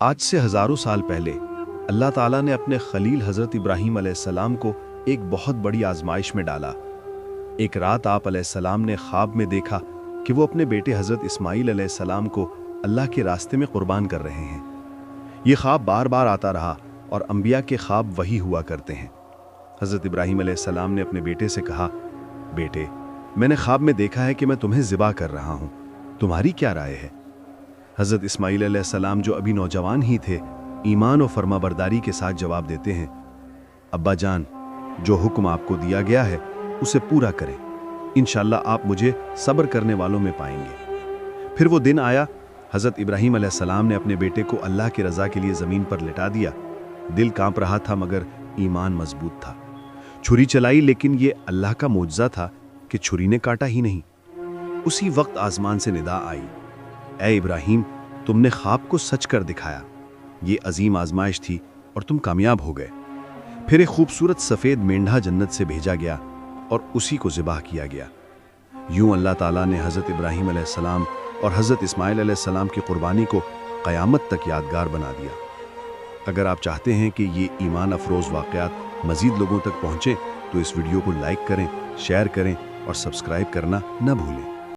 आज से हज़ारों साल पहले अल्लाह ताला ने अपने खलील हज़रत इब्राहीम अलैहिस्सलाम को एक बहुत बड़ी आजमाइश में डाला। एक रात आप अलैहिस्सलाम ने ख्वाब में देखा कि वो अपने बेटे हज़रत इस्माईल अलैहिस्सलाम को अल्लाह के रास्ते में कुर्बान कर रहे हैं। ये ख्वाब बार बार आता रहा और अंबिया के ख्वाब वही हुआ करते हैं। हज़रत इब्राहीम अलैहिस्सलाम ने अपने बेटे से कहा, बेटे, मैंने ख्वाब में देखा है कि मैं तुम्हें ज़िबा कर रहा हूँ, तुम्हारी क्या राय है? हज़रत इस्माईल अलैहिस्सलाम जो अभी नौजवान ही थे, ईमान और फर्माबरदारी के साथ जवाब देते हैं, अब्बा जान, जो हुक्म आपको दिया गया है उसे पूरा करें, इंशाअल्लाह आप मुझे सब्र करने वालों में पाएंगे। फिर वो दिन आया, हज़रत इब्राहीम अलैहिस्सलाम ने अपने बेटे को अल्लाह की रज़ा के लिए ज़मीन पर लिटा दिया। दिल कांप रहा था मगर ईमान मजबूत था। छुरी चलाई, लेकिन ये अल्लाह का मोजज़ा था कि छुरी ने काटा ही नहीं। उसी वक्त आसमान से निदा आई, ए इब्राहीम, तुमने ख्वाब को सच कर दिखाया। ये अजीम आजमाइश थी और तुम कामयाब हो गए। फिर एक खूबसूरत सफ़ेद मेंढा जन्नत से भेजा गया और उसी को ज़िबाह किया गया। यूं अल्लाह ताला ने हज़रत इब्राहीम अलैहिस्सलाम और हज़रत इस्माईल अलैहिस्सलाम की कुर्बानी को क़यामत तक यादगार बना दिया। अगर आप चाहते हैं कि ये ईमान अफरोज़ वाक़यात मज़ीद लोगों तक पहुँचें तो इस वीडियो को लाइक करें, शेयर करें और सब्सक्राइब करना न भूलें।